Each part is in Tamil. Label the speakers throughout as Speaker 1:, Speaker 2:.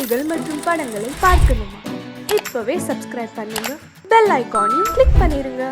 Speaker 1: செய்திகள் மற்றும் படங்களை பார்க்கணுமா? இப்பவே சப்ஸ்கிரைப் பண்ணுங்க, பெல் ஐகானையும் கிளிக் பண்ணிருங்க.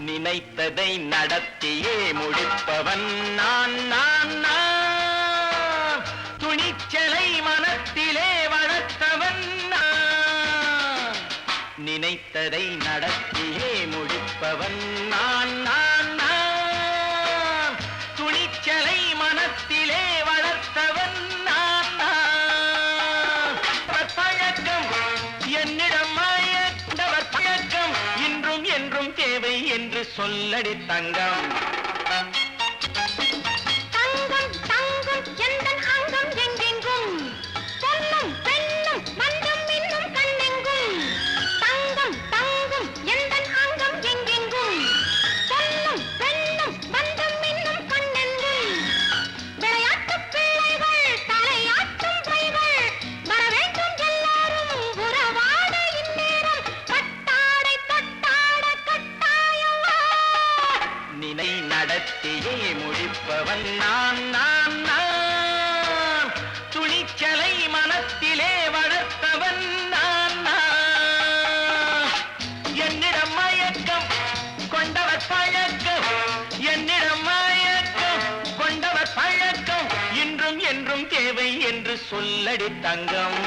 Speaker 2: நினைத்ததை நடத்தியே முடிப்பவன் நான் நான் நான். துணிச்சலை மனத்திலே வளர்த்தவன் நான். நினைத்ததை நடத்தியே முடிப்பவன் நான் நான் நான். துணிச்சலை மனத்திலே வளர்த்தவன் நான் நான். பழக்கம் என்னிடம் மாயவர் பழக்கம் இன்றும் என்றும் தேவை என்று சொல்லடி தங்கம்.
Speaker 3: தங்கம் தங்கம் எந்தன் அங்கம் எங்கெங்கும் பொன்னும் பெண்ணும் மண்டும் இன்னும் கண்ணெங்கும். தங்கம் தங்கம் எந்தன் அங்கம் எங்கெங்கும் பொன்னும் பெண்ணும் மண்டும் இன்னும் கண்ணெங்கும். விளையாட்டு பிள்ளைகள் தலையாட்டும் கைகள் வர வேண்டும் எல்லாரும் உறவாட இந்நேரம் பட்டாடை தொட்டாட கட்டாயமா.
Speaker 2: நினை நடத்தியே முடிப்பவன் நான் நான் நான். துணிச்சலை மனத்திலே வளர்த்தவன் நான் நான். என்னிடம் மயக்கம் கொண்டவர் பழக்கம். என்னிடம் மயக்கம் கொண்டவர் பழக்கம் இன்றும் என்றும் தேவை என்று சொல்லடி தங்கம்.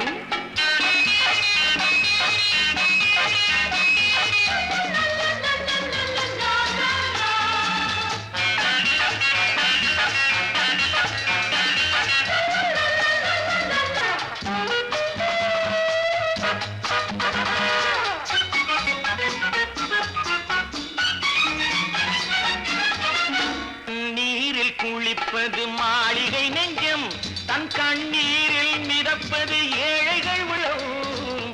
Speaker 2: நீரில் குளிப்பது மாளிகை நெஞ்சம், தன் கண்ணீரில் மிதப்பது ஏழைகள் உளம்.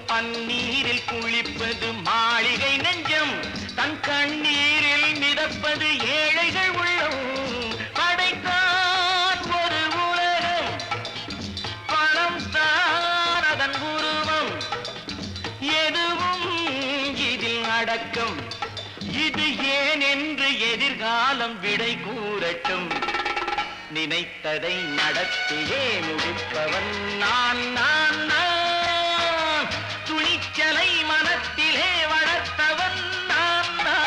Speaker 2: பன்னீரில் குளிப்பது மாளிகை நெஞ்சம், தன் கண்ணீரில் மிதப்பது ஏழைகள் உள்ளம். படைத்தான் ஒரு உலகம், பணம் தான் அதன் உருவம். எதுவும் இதில் அடக்கம். இது ஏன் என்று எதிர்காலம் விடை கூறட்டும். நினைத்ததை நடத்தியே முடிப்பவன் நான் நான் நான். துணிச்சலை மனத்திலே வளர்த்தவன் நான் நான்.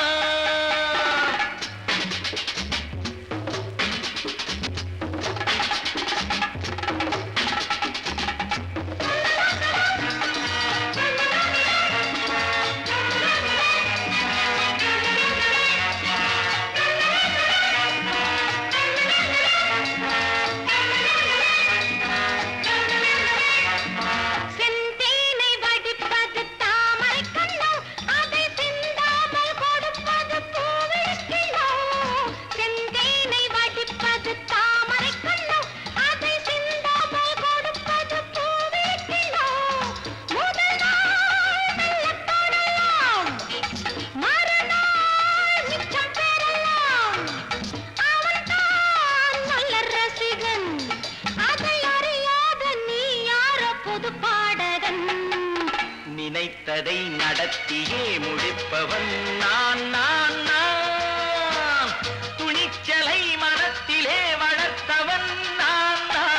Speaker 3: செந்தேனை வடிப்பது தாமரை கண்ணோ, அதை சிந்தாமல் கொடுப்பது பூவிழிக்கிழோ. செந்தேனை வடிப்பது தாமரை கண்ணோ, அதை சிந்தாமல் கொடுப்பது பூவிழிக்கிழோ. முதல் நாள் மெல்ல தொடலாம், மறுநாள் மிச்சம் பெறலாம். அவன்தான் நல்ல ரசிகன், அதை அறியாத நீ யாரோ புது பாடகன்.
Speaker 2: நினைத்ததை நடத்தியே முடிப்பவன் நான் நான் நான். துணிச்சலை மனத்திலே வளர்த்தவன் நான் நான்.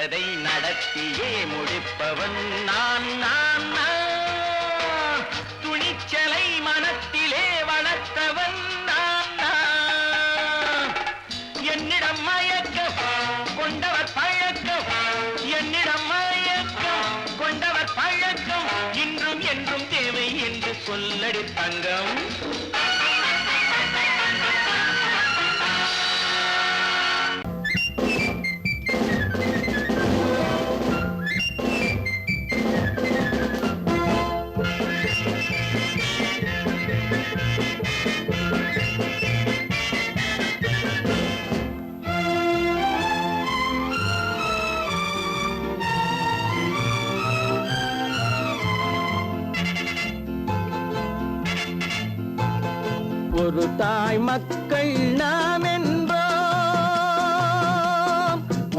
Speaker 2: நினைத்ததை நடத்தியே முடிப்பவன் நான் நான் நான். துணிச்சலை மனத்திலே வளர்த்தவன் நான் நான். என்னிடம் மயக்கம் கொண்டவர் பழக்கம், என்னிடம் மயக்கம் கொண்டவர் பழக்கம், இன்றும் என்றும் தேவை என்று சொல்லடி தங்கம். ஒரு தாய் மக்கள் நாம் என்போம்,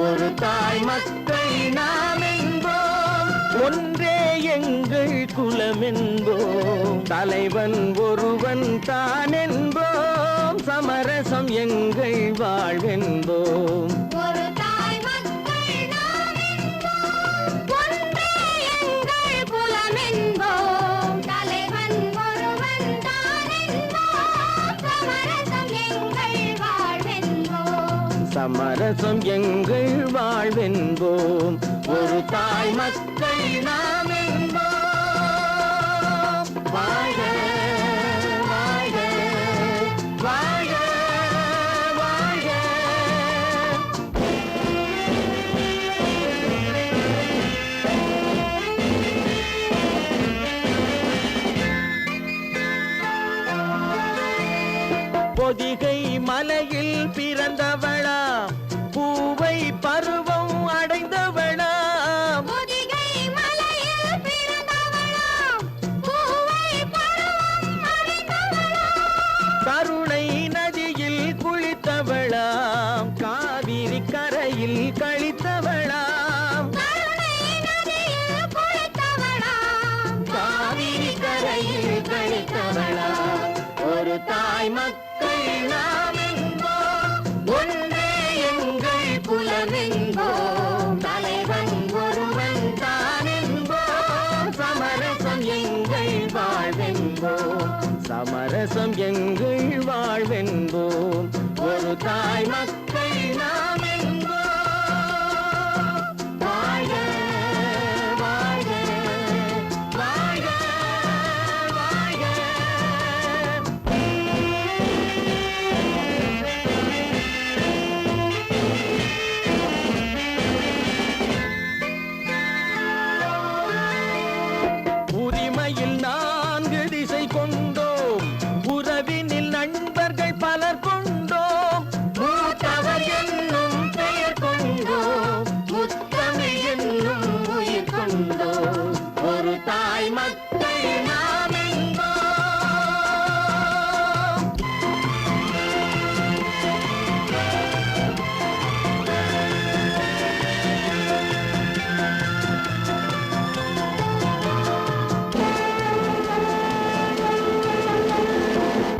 Speaker 2: ஒரு தாய் மக்கள் நாம் என்போம், ஒன்றே எங்கள் குலம் என்போம், தலைவன் ஒருவன் தான் என்போம், சமரசம் எங்கள் வாழ்வென்போம்.
Speaker 3: ஒரு தாய் மக்கள் நாம் என்போம், ஒன்றே எங்கள் குலம் என்போம், தலைவன் ஒருவன் தான் என்போம், சமரசம் எங்கள் வாழ்வென்போம்.
Speaker 2: சமரசம் எங்கள் வாழ்வென்போம். ஒரு தாய் மக்கள் நாம் என்போம். வாழ்க வாழ்க வாழ்க வாழ்க. பொதிகை மலையில் பிறந்தவளா, பூவை பருவம் அடைந்தவளா,
Speaker 3: பொதிகை மலையில் பிறந்தவளாம், பூவை பருவம் அடைந்தவளாம்,
Speaker 2: கருணை நதியில் குளித்தவளாம், காவிரி கரையில் கழித்தவளாம்,
Speaker 3: கருணை நதியில் குளித்தவளாம்,
Speaker 2: காவிரி கரையில் கழித்தவளாம். ஒரு தாய் மக்கள் நாம் என்போம், ஒன்றே எங்கள் குலம் என்போம், தலைவன் ஒருவன் தான் என்போம், சமரசம் எங்கள் வாழ்வென்போம், சமரசம் எங்கள் வாழ்வென்போம். ஒரு தாய் மக்கள் நாம் என்போம். வாழ்க வாழ்க வாழ்க வாழ்க. உரிமையில் 4 திசை கொண்டோம், உறவினில் நண்பர்கள் பலர் கொண்டோம், மூத்தவர் என்னும் பெயர் கொண்டோம், முத்தமிழ் என்னும் உயிர் கொண்டோம். ஒரு தாய் மக்கள் நாம் என்போம்.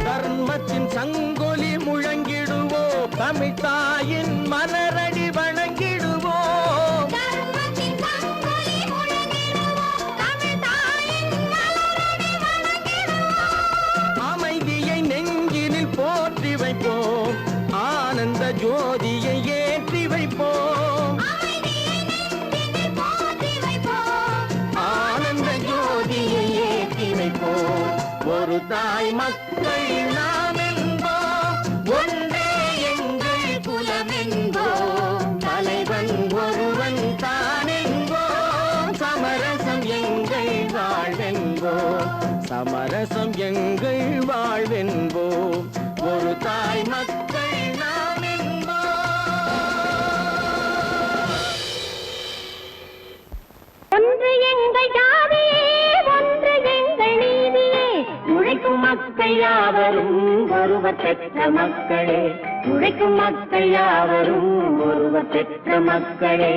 Speaker 2: தர்மத்தின் சங்கொலி முழங்கிடுவோம், தமிழ் தாயின் மலரடி வணங்கிடுவோம்,
Speaker 3: தர்மத்தின் சங்கொலி முழங்கிடுவோம், தமிழ் தாயின் மலரடி வணங்கிடுவோம்,
Speaker 2: அமைதியை நெஞ்சினில் போற்றி வைப்போம், ஆனந்த ஜோதியை ஏற்றி வைப்போம்,
Speaker 3: அமைதியை நெஞ்சினில் போற்றி வைப்போம்,
Speaker 2: ஆனந்த ஜோதியை ஏற்றி வைப்போம். ஒரு தாய் மக்கள் நாம் என்போம், ஒன்றே எங்கள் குலம் என்போம், தலைவன் ஒருவன் தான் என்போம், சமரசம் எங்கள் வாழ்வென்போம், சமரசம் எங்கள் வாழ்வென்போம். ஒரு தாய் மக்கள் நாம் என்போம்.
Speaker 3: ஒன்று எங்கள் ஜாதியே, ஒன்று எங்கள் நீதியே, உழைக்கும் மக்கள் யாவரும் ஒருவர் பெற்ற மக்களே, உழைக்கும் மக்கள் யாவரும் ஒருவர் பெற்ற மக்களே.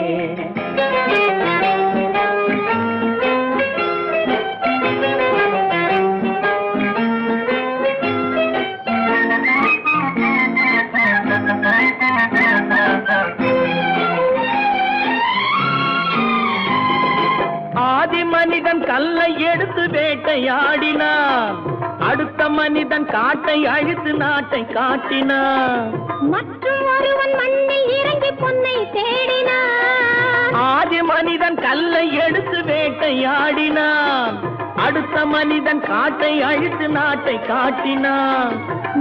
Speaker 2: வேட்டையாடினான், அடுத்த மனிதன் காட்டை அழித்து நாட்டை காட்டினான்.
Speaker 3: மற்றும் ஒருவன் மண்ணில் இறங்கி பொன்னை தேடினான்,
Speaker 2: ஆதி மனிதன் கல்லை எடுத்து வேட்டையாடினான், அடுத்த மனிதன் காட்டை அழித்து நாட்டை காட்டினான்.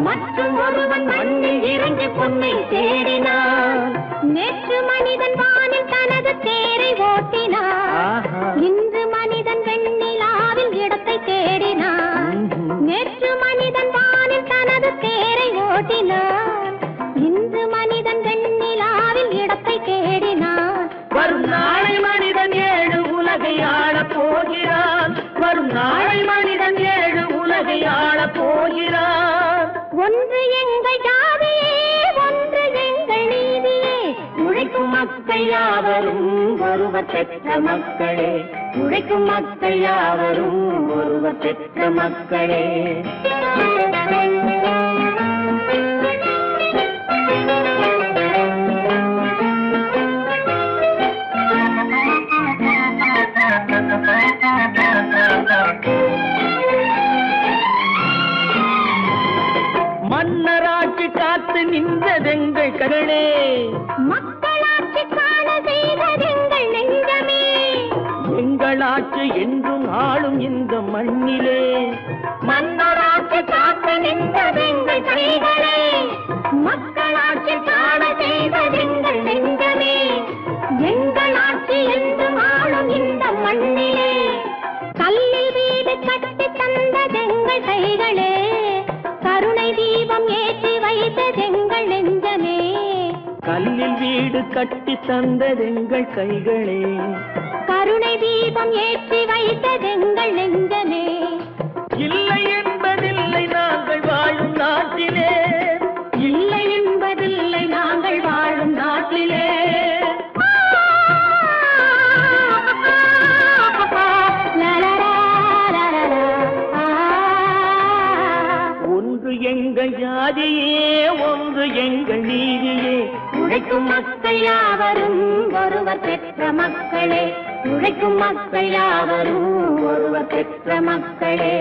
Speaker 3: மற்றும் ஒருவன் மண்ணில் இறங்கி பொன்னை தேடினான். நேற்று மனிதன் வானில் தனது தேரை ஓட்டினான், இன்று மனிதன் வெண்ணிலாவில் இடத்தை தேடினான். நேற்று மனிதன் வானில் தனது தேரை ஓட்டினான், இன்று மனிதன் வெண்ணிலாவில் இடத்தை தேடினான்.
Speaker 2: வரும் நாளை மனிதன் 7 உலகை ஆளப் போகிறான், வரும் நாளை மனிதன் 7 உலகை ஆளப் போகிறான்.
Speaker 3: ஒன்று எங்கள் ஜாதியே, ஒன்று எங்கள் நீதியே,
Speaker 2: உழைக்கும் மக்கள் யாவரும் ஒருவர் பெற்ற மக்களே, உழைக்கும் மக்கள் யாவரும் ஒருவர் பெற்ற மக்களே. மன்னராட்சி காத்து நின்றதெங்கள் கரணே,
Speaker 3: மக்களாட்சி காண செய்ததெங்கள் நெஞ்சமே.
Speaker 2: எங்களாட்சி என்றும் ஆளும் இந்த மண்ணிலே,
Speaker 3: மன்னராட்சி காத்து நின்றதெங்கள் கைகளே, மக்களாட்சி காண செய்ததெங்கள் நெஞ்சமே. எங்களாட்சி என்றும் ஆளும் இந்த மண்ணிலே, கல்லில் வீடு கட்டி தந்ததெங்கள் கைகளே, கருணை தீபம் ஏற்றி வைத்ததெங்கள் நெஞ்சமே.
Speaker 2: கல்லில் வீடு கட்டி தந்ததெங்கள் கைகளே,
Speaker 3: கருணை தீபம் ஏற்றி வைத்ததெங்கள் நெஞ்சமே.
Speaker 2: இல்லை என்பதில்லை நாங்கள் வாழும் நாட்டிலே,
Speaker 3: இல்லை என்பதில்லை நாங்கள் வாழும் நாட்டிலே.
Speaker 2: ஒன்று எங்கள் ஜாதியே, ஒன்று எங்கள் நீதியே,
Speaker 3: உழைக்கும் மக்கள் யாவரும் ஒருவர் பெற்ற மக்களே, உழைக்கும் மக்கள் யாவரும் ஒருவர் பெற்ற மக்களே.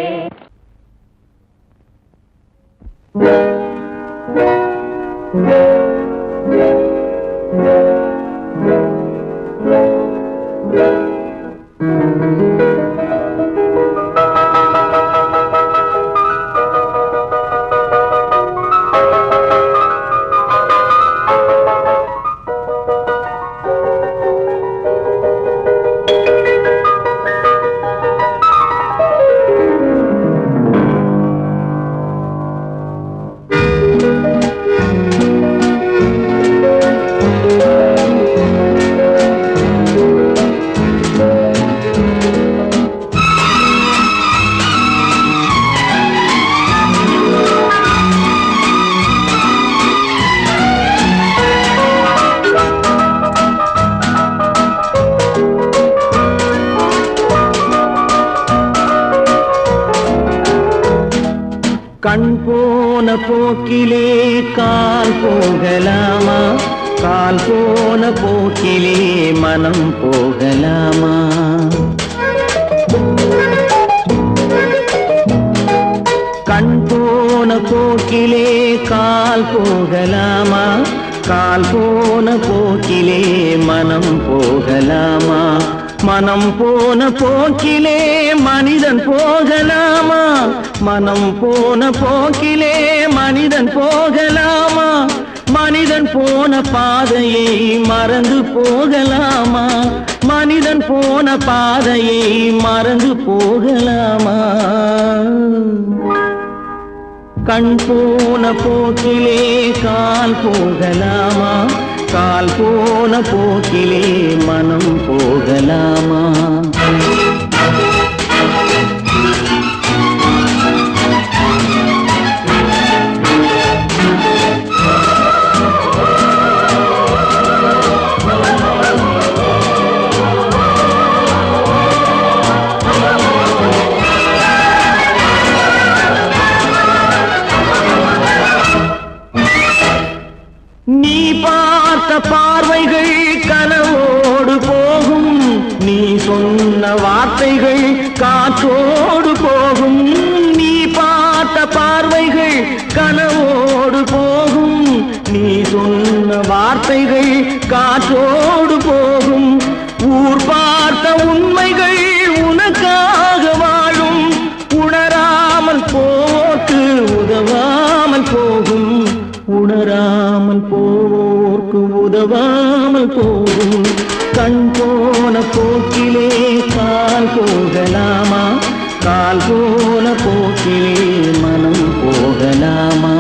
Speaker 2: கண் போன போக்கிலே கால் போகலாமா, கால் போன போக்கிலே மனம் போகலாமா. கண் போன போக்கிலே கால் போகலாமா, கால் போன போக்கிலே மனம் போகலாமா. மனம் போன போக்கிலே மனிதன் போகலாமா, மனம் போன போக்கிலே மனிதன் போகலாமா. மனிதன் போன பாதையை மறந்து போகலாமா, மனிதன் போன பாதையை மறந்து போகலாமா. கண் போன போக்கிலே கால் போகலாமா, கால் போன போக்கிலே மனம் போகலாமா. நீ பார்த்த பார்வைகள் கனவோடு போகும், நீ சொன்ன வார்த்தைகள் காற்றோடு போகும்.
Speaker 4: வார்த்தைகள் காற்றோடு போகும். ஊர் பார்த்த உண்மைகள் உனக்காக வாழும். உணராமல் போக்கு உதவாமல் போகும். உணராமல் போக்கு உதவாமல் போகும். கண் போன போக்கிலே கால் போகலாமா? கால் போன போக்கிலே மனம் போகலாமா?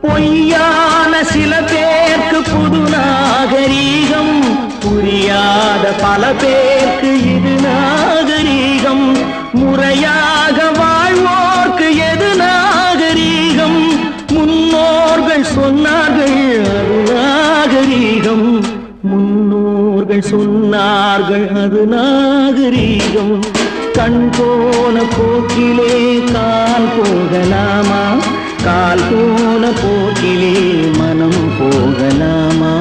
Speaker 4: பொய்யான சில பேருக்கு புது நாகரீகம். புரியாத பல பேருக்கு இது நாகரீகம். முறையாக வாழ்வோர்க்கு எது நாகரீகம்? முன்னோர்கள் சொன்னார்கள் அது நாகரீகம். முன்னோர்கள் சொன்னார்கள் அது நாகரீகம். கண் போன போக்கிலே கால் போகலாமா? கால் போன போக்கிலே மனம் போகலாமா?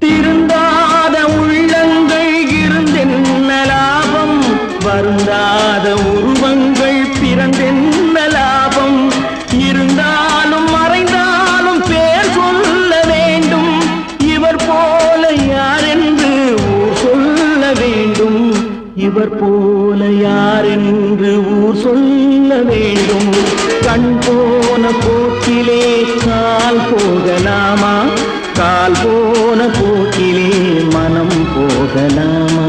Speaker 4: திருந்தாத உள்ளங்கள் இருந்தென்ன லாபம்? வருந்தாத உருவங்கள் பிறந்தென்ன லாபம்? இருந்தாலும் மறைந்தாலும் பேர் சொல்ல வேண்டும். இவர் போல யாரென்று ஊர் சொல்ல வேண்டும். இவர் போல யாரென்று ஊர் சொல்ல வேண்டும். கண் போன போக்கிலே கால் போகலாமா? கால் போன போக்கிலே மனம் போகலாமா?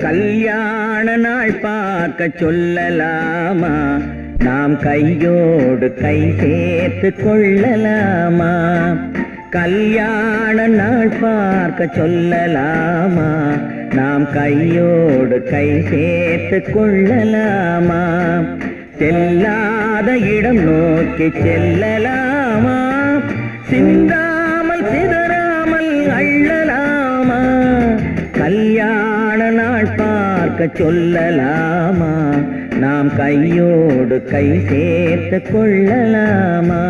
Speaker 4: கல்யாண நாள் பார்க்க சொல்லலாமா? நாம் கையோடு கை சேர்த்து கொள்ளலாமா? கல்யாண நாள் பார்க்க சொல்லலாமா? நாம் கையோடு கை சேர்த்து கொள்ளலாமா? செல்லாத இடம் நோக்கி செல்லலாமா? சிந்தாமல் சிதறாமல் அள்ளலாமா? கல்யாண நாள் பார்க்க சொல்லலாமா? நாம் கையோடு கை சேர்த்து கொள்ளலாமா?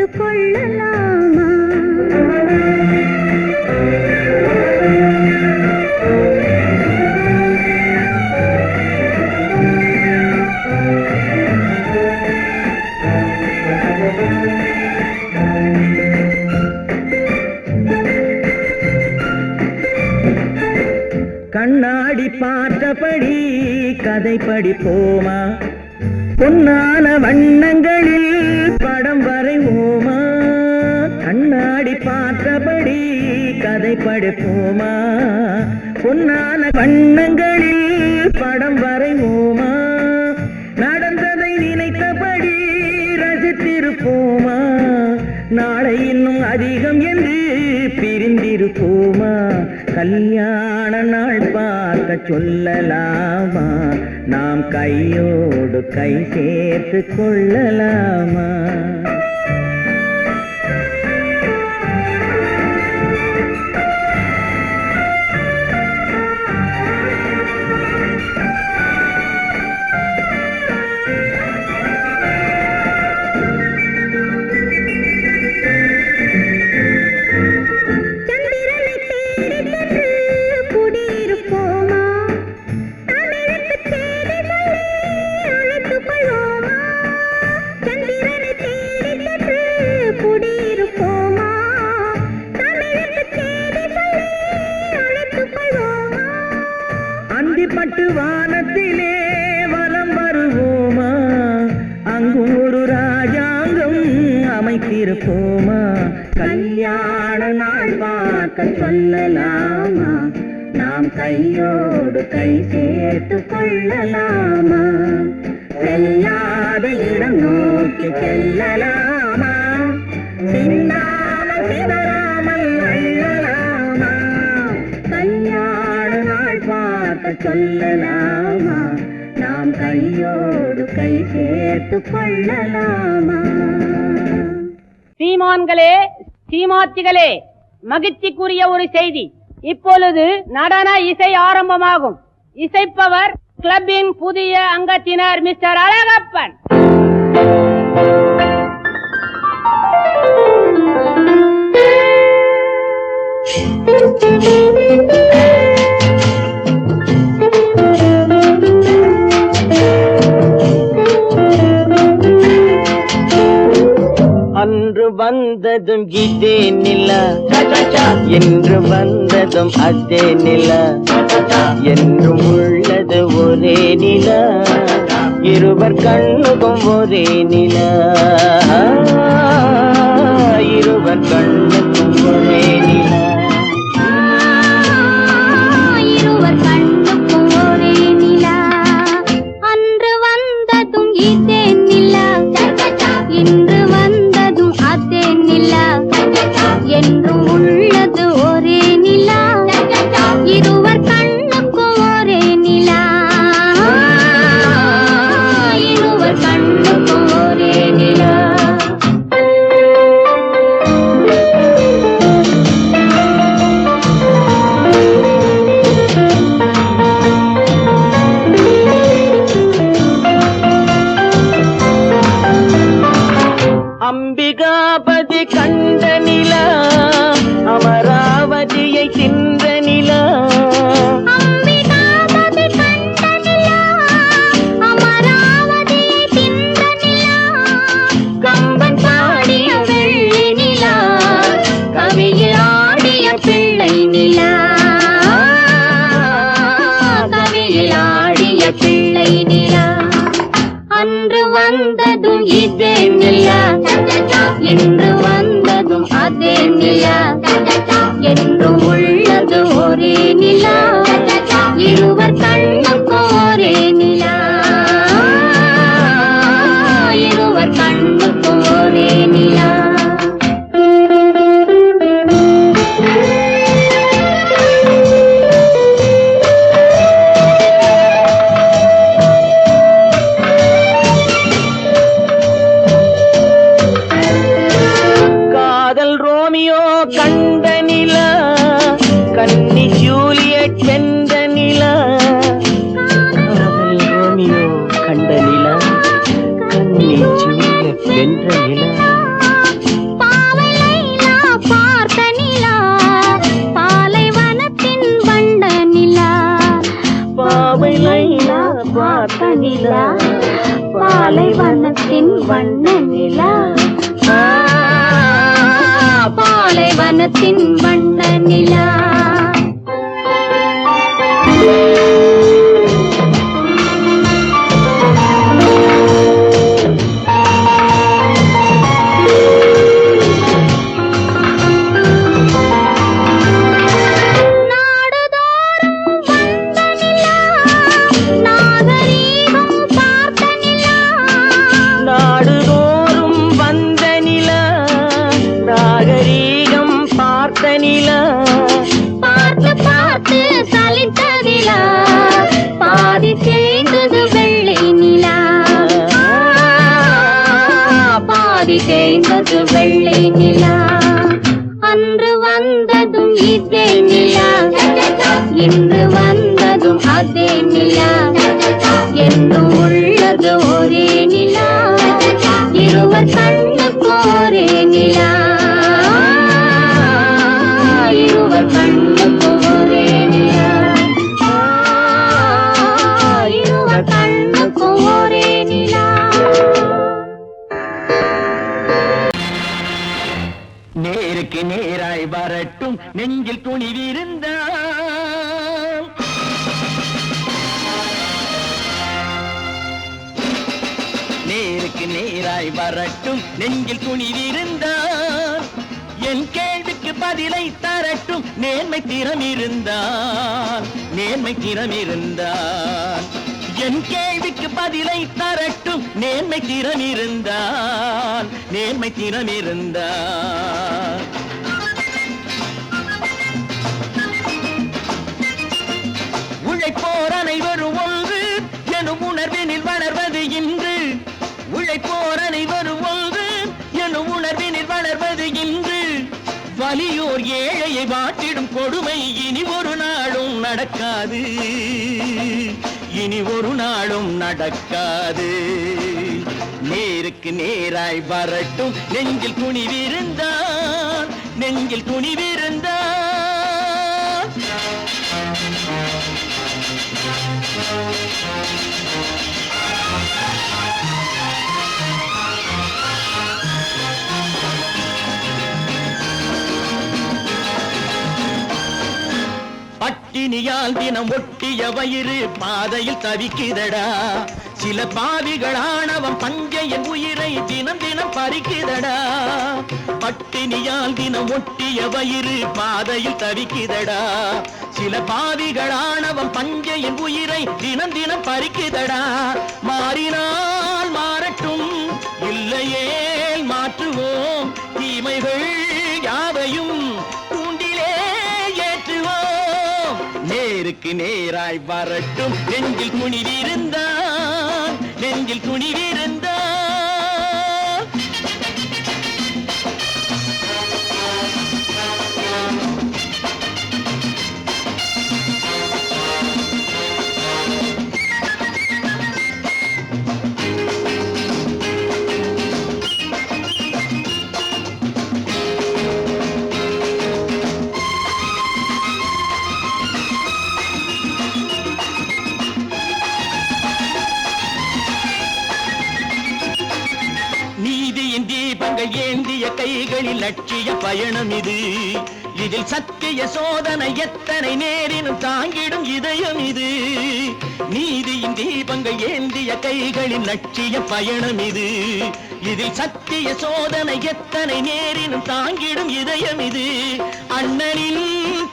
Speaker 3: சேர்த்து கொள்ளலாமா?
Speaker 4: கண்ணாடி பார்த்தபடி கதை படிப்போமா? பொன்னான வண்ணங்களில் படம் வரைவோமா? கண்ணாடி பார்த்தபடி கதை படிப்போமா? பொன்னான வண்ணங்களில் படம் வரைவோமா? நடந்ததை நினைத்தபடி ரசித்திருப்போமா? நாளை இன்னும் அதிகம் என்று பிரிந்திருப்போமா? கல்யாண நாள் பார்க்க சொல்லலாமா? நாம் கையோடு கை சேர்த்து கொள்ளலாமா? அந்திப்பட்டு வானத்திலே வலம் வருவோமா? அங்கு ஒரு ராஜாங்கம் அமைத்திருப்போமா? கல்யாண நாள் பார்க்க சொல்லலாமா? நாம் கையோடு கை சேர்த்து கொள்ளலாமா? செல்லாத இடம் நோக்கி செல்லலாமா? சின்னாமல் சிதறாமல் அள்ளலாமா? கல்யாண நாள் பார்க்க சொல்லலாமா? நாம் கையோடு கை சேர்த்து கொள்ளலாமா?
Speaker 2: சீமான்களே, சீமாத்திகளே, மகிழ்ச்சிக்குரிய ஒரு செய்தி. இப்பொழுது நடன இசை ஆரம்பமாகும். இசைப்பவர் கிளப்பின் புதிய அங்கத்தினர் மிஸ்டர் அழகப்பன்.
Speaker 4: அன்று வந்ததும் இதே நிலா, என்று வந்ததும் அதே நிலா, என்றும் உள்ளது ஒரே நிலா, இருவர் கண்ணுக்கும் ஒரே நிலா, இருவர் கண்ணுக்கும் ஒரே நிலா,
Speaker 3: இருவர் கண்ணுக்கும் ஒரே நிலா. அன்று வந்ததும் இதே நிலா, இன்று வந்ததும் அதே நிலா, என்றும் உள்ளது ஒரே நிலா, இருவர் கண்ணுக்கும் ஒரே நிலா, இருவர் கண்ணுக்கும் ஒரே நிலா.
Speaker 4: அம்பிகாபதி கண்ட நிலா, அமராவதியை தின்ற நிலா,
Speaker 3: அம்பிகாபதி கண்ட நிலா, அமராவதியை தின்ற நிலா, கம்பன் பாடிய வெள்ளி நிலா, கவியில் ஆடிய பிள்ளை நிலா, கவியில் ஆடிய பிள்ளை நிலா. அன்று வந்ததும் இதே நிலா, இன்று வந்ததும் அதே நிலா, என்றும் உள்ளது ஒரே நிலா, இருவர் கண்ணுக்கும் ஒரே நிலா, இருவர் கண்ணுக்கும் ஒரே நிலா.
Speaker 4: கண்ட நிலா, கன்னி ஜூலியட் வென்ற நிலா, காதல் ரோமியோ கண்ட நிலா, கன்னி ஜூலியட் வென்ற நிலா,
Speaker 3: வானத்தின் வண்ண நிலா. பார்த்து பார்த்து சலித்ததிலா பாதி தேய்ந்தது வெள்ளை நிலா. பாதி தேய்ந்தது வெள்ளை நிலா. அன்று வந்ததும் இதே நிலா, இன்று வந்ததும் அதே நிலா. என்னும் உள்ளது ஒரே நிலா, இருவர் கண்ணுக்கு ஒரே நிலா. இருவர் கண்ணுக்கு ஒரே நிலா. இருவர் கண்ணுக்கு ஒரே நிலா.
Speaker 4: நேருக்கு நேராய் வரட்டும் நெஞ்சில் துணிவிருந்தால். நேருக்கு நேராய் வரட்டும் நெஞ்சில் துணிவிருந்தால். என் கேள்விக்கு பதிலை தரட்டும் நேர்மை திறம் இருந்தால். நேர்மை திறம் இருந்தால் என் கேள்விக்கு பதிலை தரட்டும் நேர்மை திறம் இருந்தால். நேர்மை திறம் இருந்தால் உழைப்போர் அனைவரும் ஒன்று எனும் உணர்வினில் வளர்வது இன்று. உழைப்போர் அனைவரும் ஒன்று எனும் உணர்வினில் வளர்வது இன்று. வலியோர் ஏழையை வாட்டிடும் கொடுமை இனி ஒரு நாளும் நடக்காது. இனி ஒரு நாளும் நடக்காது. நேருக்கு நேராய் வரட்டும் நெஞ்சில் துணிவிருந்தால். நெஞ்சில் துணிவிருந்தால் பட்டினியால் தினம் ஒட்டிய வயிறு பாதையில் தவிக்குதடா. சில பாவிகளானவன் பஞ்சையின் உயிரை தினம் தினம் பறிக்குதடா. பட்டினியால் தினம் ஒட்டிய வயிறு பாதையில் தவிக்குதடா. சில பாவிகளானவன் பஞ்சையின் உயிரை தினம் தினம் பறிக்குதடா. மாறினால் மாறட்டும், இல்லையே மாற்றுவோம். தீமைகள் யாவையும் தூண்டிலே ஏற்றுவோம். நேருக்கு நேராய் வரட்டும் நெஞ்சில் துணிவிருந்தால். நெஞ்சில் துணிவிருந்தால் நீதியின் தீபங்கள் ஏந்திய கைகளில் லட்சிய பயணம் இது. இதில் சத்திய சோதனை எத்தனை நேரினும் தாங்கிடும் இதயம் இது. நீதியின் தீபங்கள் ஏந்திய கைகளில் லட்சிய பயணம் இது. இதில் சத்திய சோதனை எத்தனை நேரினும் தாங்கிடும் இதயம் இது. அண்ணனின்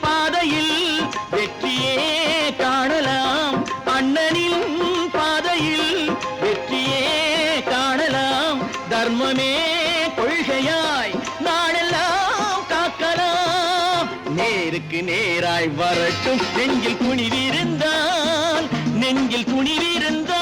Speaker 4: பாதையில் வெற்றியே காணலாம். அண்ணனின் பாதையில் வெற்றியே காணலாம். தர்மமே கொள்கையாய் நாடெல்லாம் காக்கலாம். நேருக்கு நேராய் வரட்டும் நெஞ்சில் துணிவிருந்தால். நெஞ்சில் துணிவிருந்தால்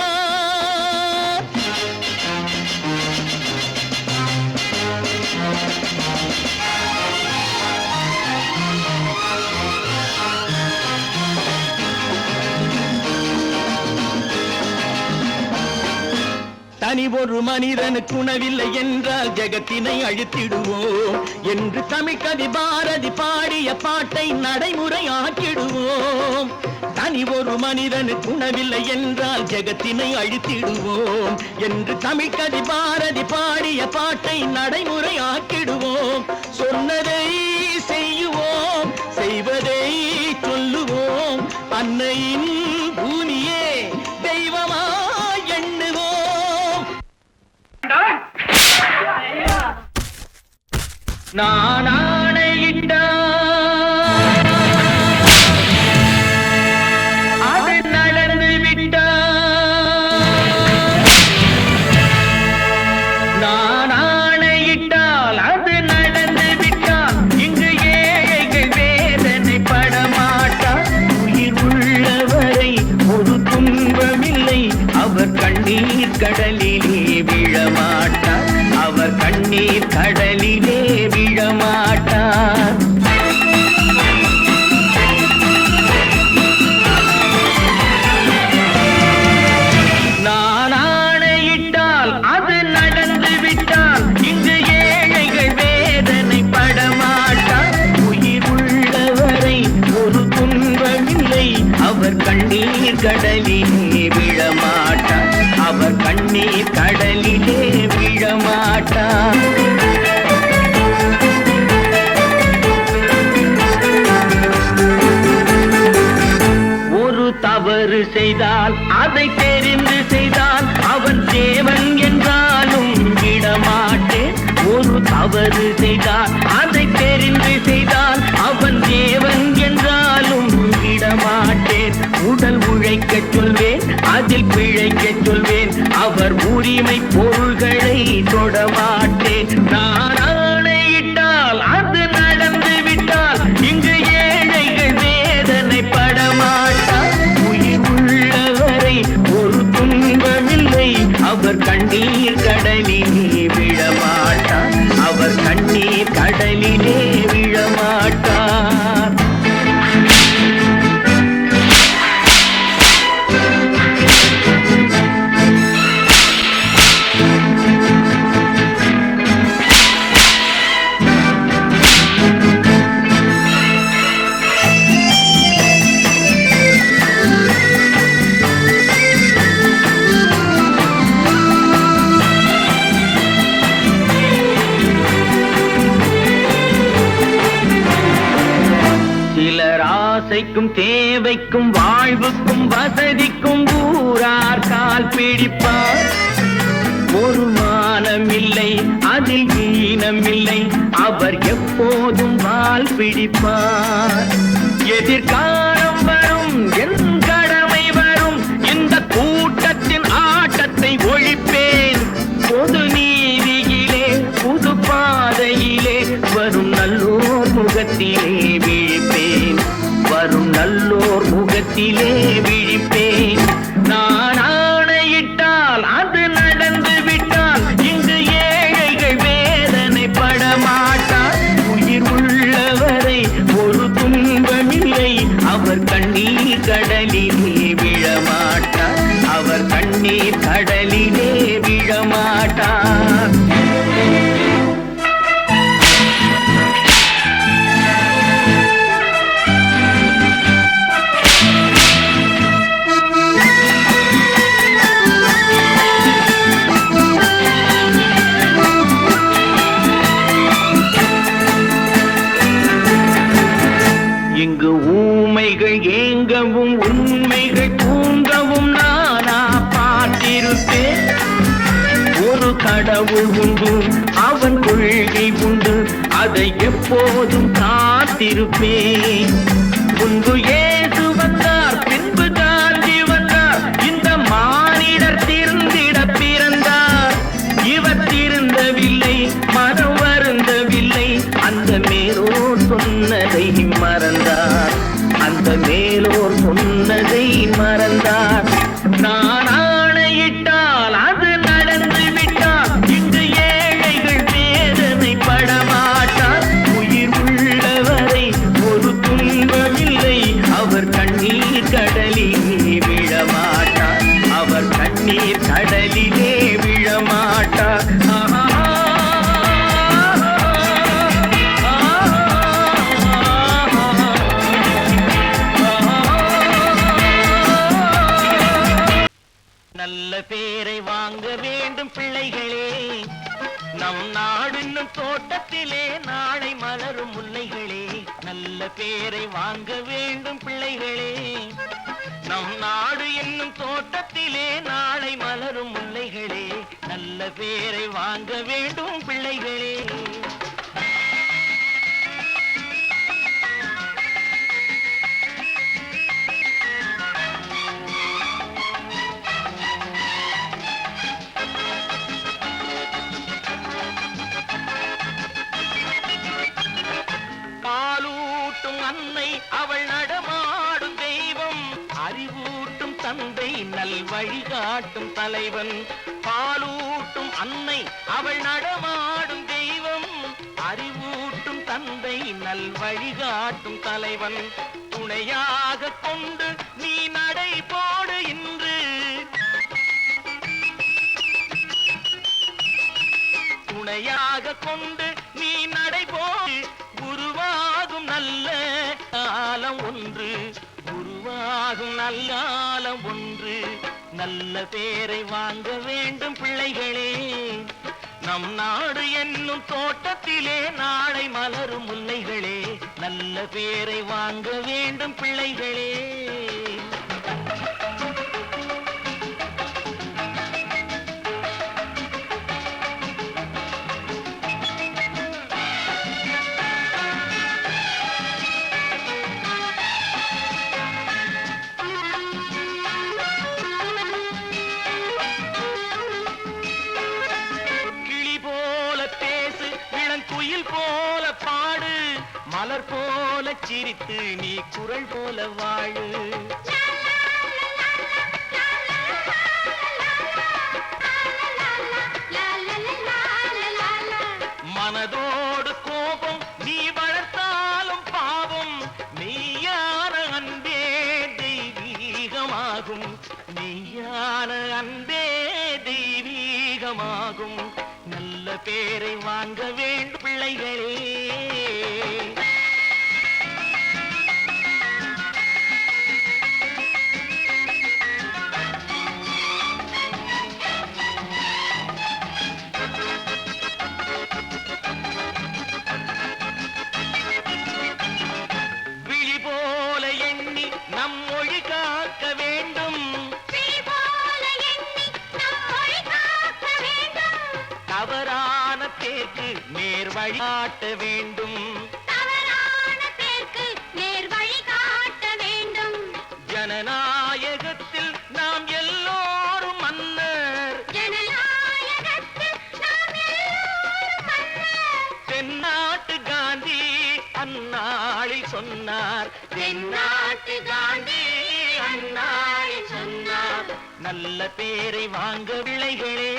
Speaker 4: தனி ஒரு மனிதனுக்கு உணவில்லை என்றால் ஜெகத்தினை அழித்திடுவோம் என்று தமிழ் கவி பாரதி பாடிய பாட்டை நடைமுறை ஆக்கிடுவோம். தனி ஒரு மனிதனுக்கு உணவில்லை என்றால் ஜெகத்தினை அழித்திடுவோம் என்று தமிழ் கவி பாரதி பாடிய பாட்டை நடைமுறை ஆக்கிடுவோம். சொன்னதை நான் ஆணையிட்டா அது நடந்து விட்டா நான் ஆணையிட்டால் அது நடந்து விட்டால் இங்கு ஏழைகள் வேதனை படமாட்டார் உயிர் உள்ளவரை ஒரு துன்பமில்லை அவர் கண்ணீர் கடலிலே விழமாட்டார் அவர் கண்ணீர் கடலிலே விழமாட்டார் நான் ஆணையிட்டால் அது நடந்து விட்டால் இங்கு ஏழைகள் வேதனை படமாட்டார் உயிர் உள்ளவரை ஒரு துன்பமில்லை அவர் கண்ணீர் கடலிலே விழமாட்டார் அவர் கண்ணீர் கடலிலே விழமாட்டார் ஒரு தவறு செய்தால் அதை தெரிந்து செய்தால் அவன் தேவன் என்றாலும் விடமாட்டேன் ஒரு தவறு செய்தால் அதை தெரிந்து செய்தால் அவன் தேவன் என்றாலும் விடமாட்டேன் உடல் உழைக்கச் சொல்வேன் அதில் பிழைக்கச் சொல்வேன் அவர் உரிமை பொருள்களை தொடமாட்டேன் நான் ஆணையிட்டால் அது நடந்து விட்டால் இங்கு ஏழைகள் வேதனை படமாட்டார் உயிர் உள்ளவரை ஒரு துன்பமில்லை அவர் கண்ணீர் கடலிலே விழமாட்டார் அவர் கண்ணீர் கடலிலே விழமாட்டார் சிலர் ஆசைக்கும் தேவைக்கும் வாழ்வுக்கும் வசதிக்கும் ஊரார் கால் பிடிப்பார் ஒரு மானமில்லை அதில் ஈனமில்லை அவர் எப்போதும் வால் பிடிப்பார் எதிர்காலம் வரும் என் கடமை வரும் இந்த கூட்டத்தின் ஆட்டத்தை ஒழிப்பேன் பொது நீதியிலே புது பாதையிலே வரும் நல்லோர் முகத்திலே விழிப்பேன் வரும் நல்லோர் முகத்திலே விழிப்பேன் நான் ஆணையிட்டால் அது நடந்து விட்டால் இங்கு ஏழைகள் வேதனை படமாட்டார் உயிர் உள்ளவரை ஒரு துன்பமில்லை அவர் கண்ணீர் கடலிலே விழமாட்டார் அவர் கண்ணீர் கடலிலே விழமாட்டார் இங்கு ஊமைகள் ஏங்கவும் உண்மைகள் தூங்கவும் நானா பார்த்திருப்பேன் ஒரு கடவுள் உண்டு அவன் கொள்கை உண்டு அதை எப்போதும் காத்திருப்பேன் முன்பு இயேசு வந்தார் பின்பு காந்தி வந்தார் இந்த மானிடர் திருந்திட பிறந்தார் இவர் திருந்தவில்லை மனம் வருந்தவில்லை அந்த மேலோர் சொன்னதை மறந்தார் அந்த மேலோர் சொன்னதை மறந்தார் நான் ஆணையிட்டால் அது நடந்து விட்டால் இங்கு ஏழைகள் வேதனை படமாட்டார் உயிர் உள்ளவரை ஒரு துன்பமில்லை அவர் கண்ணீர் கடலிலே விழமாட்டார் அவர் கண்ணீர் கடலிலே விழமாட்டார் நல்ல பேரை வாங்க வேண்டும் பிள்ளைகளே நம் நாடு இன்னும் தோட்டத்திலே நாளை மலரும் முல்லைகளே நல்ல பேரை வாங்க வேண்டும் பிள்ளைகளே நம் நாடு என்னும் தோட்டத்திலே நாளை மலரும் முல்லைகளே நல்ல பேரை வாங்க வேண்டும் பிள்ளைகளே வழிகாட்டும் தலைவன். பாலூட்டும் அன்னை அவள் நடமாடும் தெய்வம். அறிவூட்டும் தந்தை நல் வழிகாட்டும் தலைவன். துணையாக கொண்டு நீ நடை போடு இன்று. துணையாக கொண்டு நீ நடை போடு. உருவாகும் நல்ல காலம் ஒன்று. உருவாகும் நல்ல காலம் ஒன்று. நல்ல பேரை வாங்க வேண்டும் பிள்ளைகளே. நம் நாடு என்னும் தோட்டத்திலே நாளை மலரும் முல்லைகளே. நல்ல பேரை வாங்க வேண்டும் பிள்ளைகளே. போல பாடு. மலர் போல சிரித்து நீ குரல் போல வாழு. மனதோடு கோபம் நீ வளர்த்தாலும் பாவம். மெய்யான அன்பே தெய்வீகமாகும். மெய்யான அன்பே தெய்வீகமாகும். நல்ல பேரை வாங்க வேண்டும் பிள்ளைகளே. விழி போல எண்ணி நம் மொழி காக்க வேண்டும். தவறான பேருக்கு நேர் வழிகாட்ட வேண்டும். ஜனநாயகத்தில் நாம் எல்லோரும் மன்னர். தென்னாட்டு காந்தி அந்நாளில் சொன்னார். தென்னாட்டு காந்தி அந்நாளில் சொன்னார். நல்ல பேரை வாங்க பிள்ளைகளே.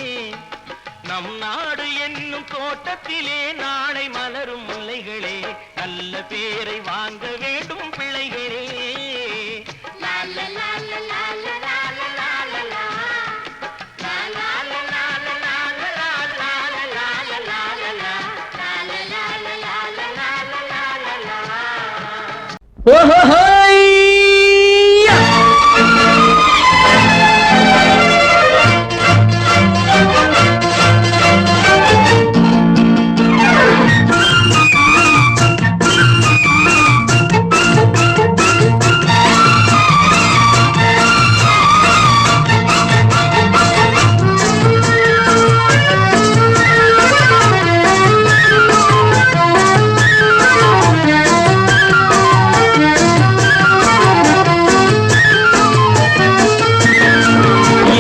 Speaker 4: நம் நாடு என்னும் தோட்டத்திலே நாளை மலரும் முல்லைகளே. நல்ல பேரை வாங்க வேண்டும் பிள்ளைகளே.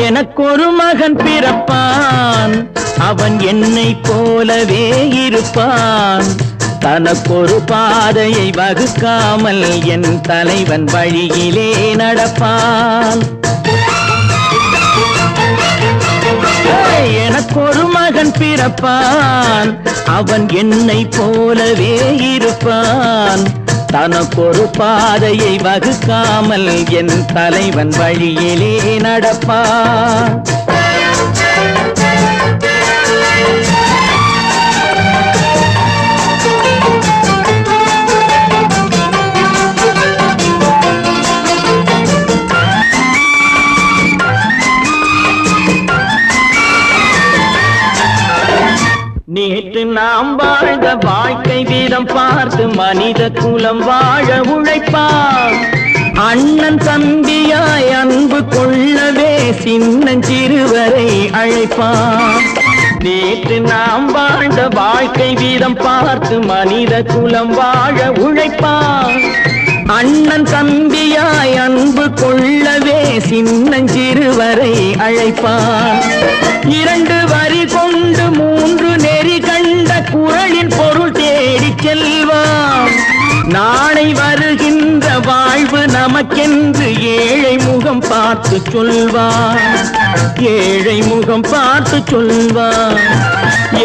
Speaker 4: எனக்கொரு மகன் பிறப்பான். அவன் என்னை போலவே இருப்பான். தனக்கொரு பாதையை வகுக்காமல் என் தலைவன் வழியிலே நடப்பான். எனக்கொரு மகன் பிறப்பான். அவன் என்னை போலவே இருப்பான். தனக்கொரு பாதையை வகுக்காமல் என் தலைவன் வழியிலே நடப்பான். நேற்று நாம் வாழ்ந்த வாழ்க்கை வீதம் பார்த்து மனித குலம் வாழ உழைப்பான். அண்ணன் தம்பியாய் அன்பு கொள்ளவே சின்னஞ்சிறுவரை அழைப்பான். நேற்று நாம் வாழ்ந்த வாழ்க்கை வீதம் பார்த்து மனித குலம் வாழ உழைப்பான். அண்ணன் தம்பியாய் அன்பு கொள்ளவே சின்னஞ்சிறுவரை அழைப்பான். 2 வரி கொண்டு 3 நெறி கண்ட குறளின் பொருள் தேடிச் செல்வான். நாளை வருகின்ற வாழ்வு நம நமக்கென்று ஏழை முகம் பார்த்து சொல்வார், ஏழை முகம் பார்த்து சொல்வார்.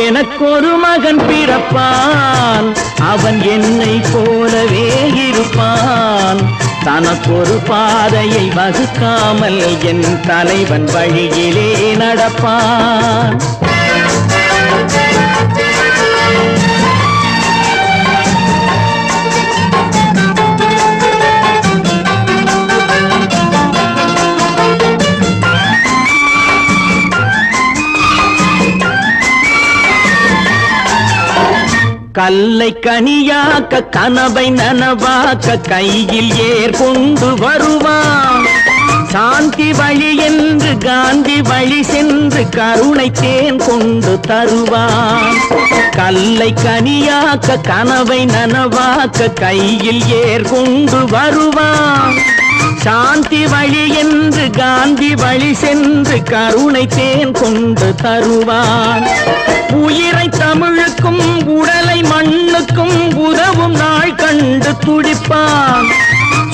Speaker 4: எனக்கொரு மகன் பிறப்பான், அவன் என்னை போலவே இருப்பான். தனக்கொரு பாதையை வகுக்காமல் என் தலைவன் வழியிலே நடப்பான். கல்லை கனியாக்க கனவை நனவாக்க கையில் ஏர் கொண்டு வருவான். சாந்தி வழி என்று காந்தி வழி சென்று கருணை தேன் கொண்டு தருவான். கல்லை கனியாக்க கனவை நனவாக்க கையில் ஏர் கொண்டு வருவான். சாந்தி வழி என்று காந்தி வழி சென்று கருணை தேன் கொண்டு தருவான். உயிரை தமிழுக்கும் உடலை மண்ணுக்கும் உதவும் நாள் கண்டு துடிப்பான்.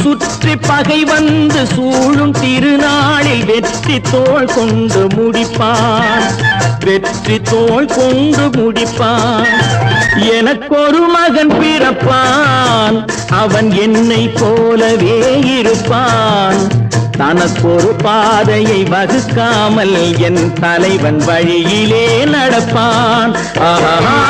Speaker 4: சுற்றி பகை வந்து சூழும் திருநாளில் வெற்றி தோள் கொண்டு முடிப்பான், வெற்றி தோள் கொண்டு முடிப்பான். எனக்கொரு மகன் பிறப்பான், அவன் என்னை போலவே இருப்பான். தனக்கொரு பாதையை வகுக்காமல் என் தலைவன் வழியிலே நடப்பான். ஆஹா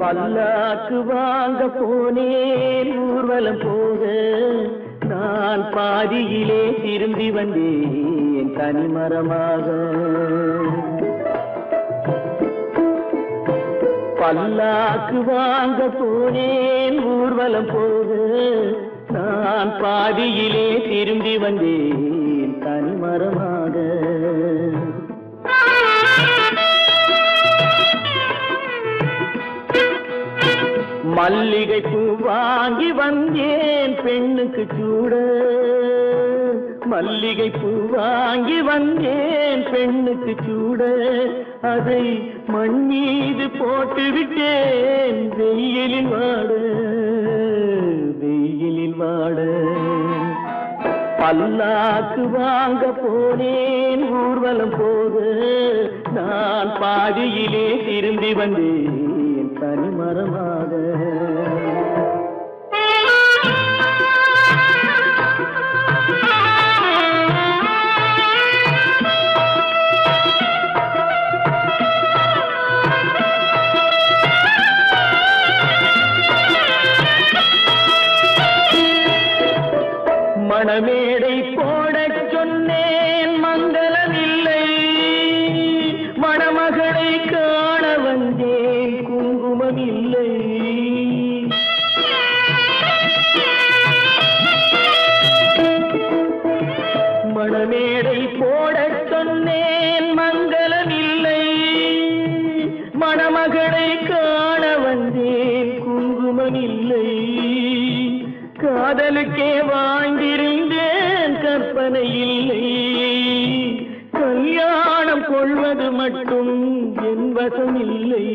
Speaker 4: பல்லாக்கு வாங்க போனேன் ஊர்வலம் போக, நான் பாதியிலே திரும்பி வந்தேன் தனிமரமாக. பல்லாக்கு வாங்க போனேன் ஊர்வலம் போக, நான் பாதியிலே திரும்பி வந்தேன் தனிமரமாக. மல்லிகை பூ வாங்கி வந்தேன் பெண்ணுக்கு சூட, மல்லிகை பூ வாங்கி வந்தேன் பெண்ணுக்கு சூட. அதை மண் மீது போட்டு விட்டேன் வெயிலில் வாட, வெயிலில் வாட. பல்லாக்கு வாங்க போனேன் ஊர்வலம் போக, நான் பாதியிலே திரும்பி வந்தேன் தனிமரமாக. மணமேடை போடச் சொன்னேன் மங்களமில்லை, மணமகளை காண வந்தேன் குங்குமமில்லை. மணமேடை போடச் சொன்னேன் மங்களமில்லை, மணமகளை காண வந்தேன் குங்குமமில்லை. காதலுக்கே வாழ்ந்திருந்தேன் கற்பனை இல்லை, கல்யாணம் கொள்வது மட்டும் என் வசமில்லை,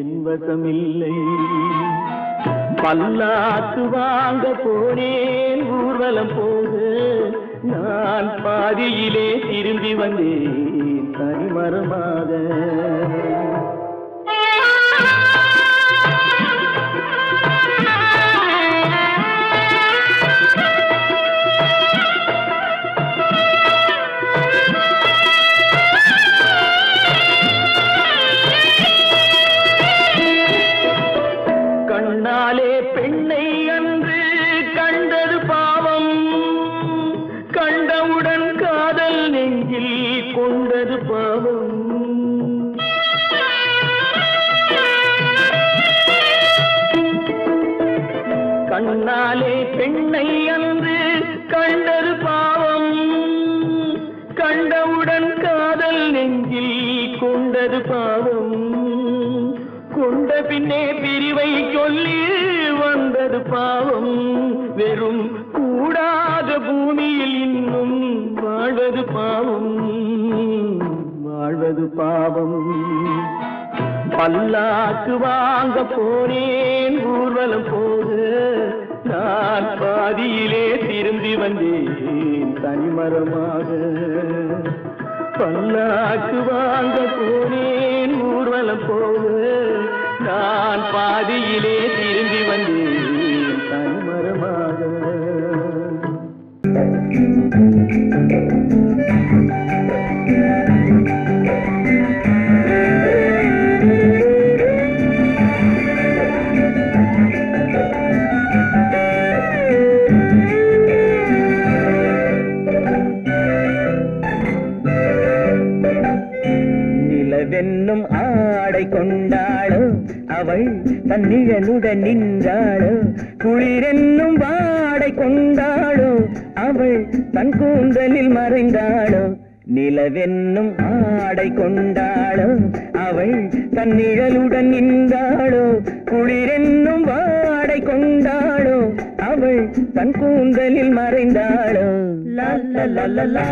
Speaker 4: என் வசமில்லை. பல்லாக்கு வாங்க போனேன் ஊர்வலம் போக, நான் பாதியிலே திரும்பி வந்தேன் தனிமரமாக. கண்ணாலே பெண்ணை அன்று கண்டது பாவம், கண்ணாலே பெண்ணை அன்று கண்டது பாவம், கண்டவுடன் காதல் நெஞ்சில் கொண்டது பாவம், கொண்ட பின்னே பிரிவை சொல்லி வந்தது பாவம், வெறும் கூடாத பூமியில் இன்னும் வாழ்வது பாவம், வாழ்வது பாவம். பல்லாக்கு வாங்க போனேன் ஊர்வலம் போது, நான் பாதியிலே திரும்பி வந்தேன் தனிமரமாக. பல்லாக்கு வாங்க போனேன் ஊர்வலம் போது, நான் பாதியிலே திரும்பி வந்தேன் தனிமரமாக. நிலவென்னும் ஆடை கொண்டாளோ அவள் தன்னிழலுடன் நின்றாளோ, குளிரென்னும் வாடை கொண்டாளோ அவள் தன் கூந்தலில் மறைந்தாளோ. நிலவென்னும் ஆடை கொண்டாளோ அவள் தன்னிழலுடன் நின்றாளோ, குளிரென்னும் வாடை கொண்டாளோ அவள் தன் கூந்தலில் மறைந்தாளோ. லா லா லா லா லா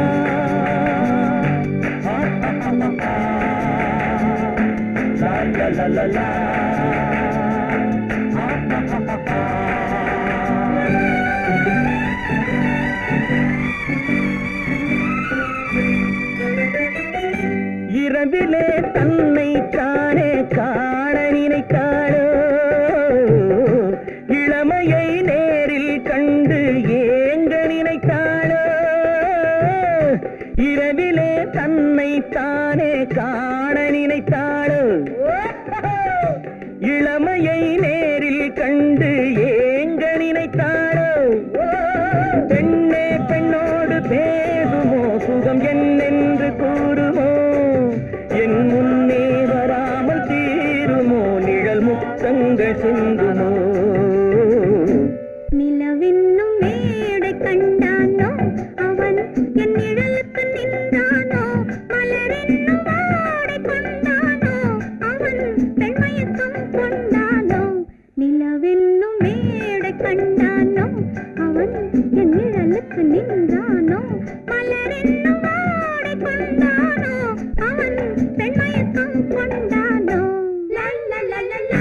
Speaker 4: la la la la. இரவிலே தன்னை தானே காண நினைத்தாளோ, இளமையை நேரில் கண்டு ஏங்க நினைத்தாளோ. இரவிலே தன்னை தானே காண நினைத்தாளோ, இளமையை நேரில் கண்டு ஏங்க நினைத்தாளோ. பெண்ணே பெண்ணோடு பேசுமோ, சுகம் என்னென்று கூறுமோ, என் முன்னே வராமல் தீருமோ, நிழல் முத்தங்கள் சிந்துமோ.
Speaker 3: நிலவென்னும் மேடை கண்டானோ அவன் என் நிழலுக்கு நின்றானோ, மலரென்னும் வாடை கொண்டானோ அவன் பெண்மயக்கம் கொண்டானோ. நிலவென்னும் மேடை கண்டானோ அவன் என் நிழலுக்கு நின்றானோ, மலரென்னும் வாடை கொண்டானோ அவன் பெண்மயக்கம் கொண்டானோ. லா லா லா லா லா.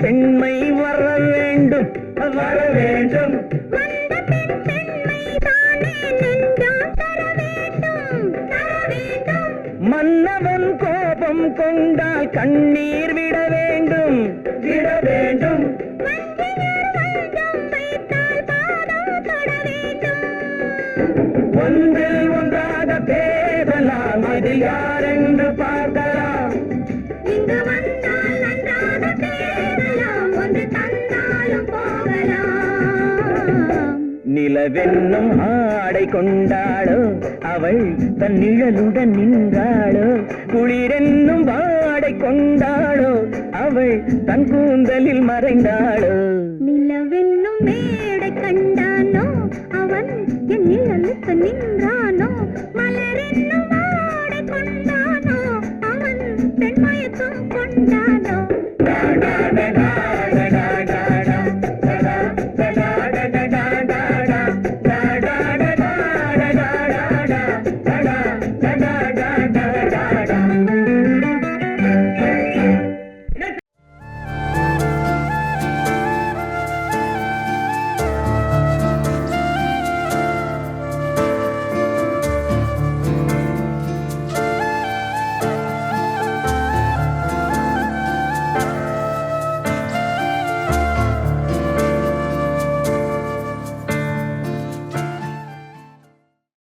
Speaker 4: பெண்மை வர வேண்டும் வர வேண்டும். மன்னவன் கோபம் கொண்டால் கண்ணீர் விட வேண்டும் விட வேண்டும்.
Speaker 2: அவள் யாரென்று பார்க்கலாம்.
Speaker 3: இங்கு வந்தால் நன்றாக தேடலாம், ஒன்று தந்தாலும் போகலாம்.
Speaker 2: நிலவென்னும் ஆடை கொண்டாளோ அவள் தன் நிழலுடன் நின்றாளோ, குளிரென்னும் வாடை கொண்டாளோ அவள் தன் கூந்தலில் மறைந்தாளோ.
Speaker 3: நிலவென்னும் மேடை கண்டானோ அவன் என் நிழலுக்கு நின்றானோ, மலரென்னும் வாடை கொண்டானோ அவன் பெண்மயக்கம் கொண்டானோ.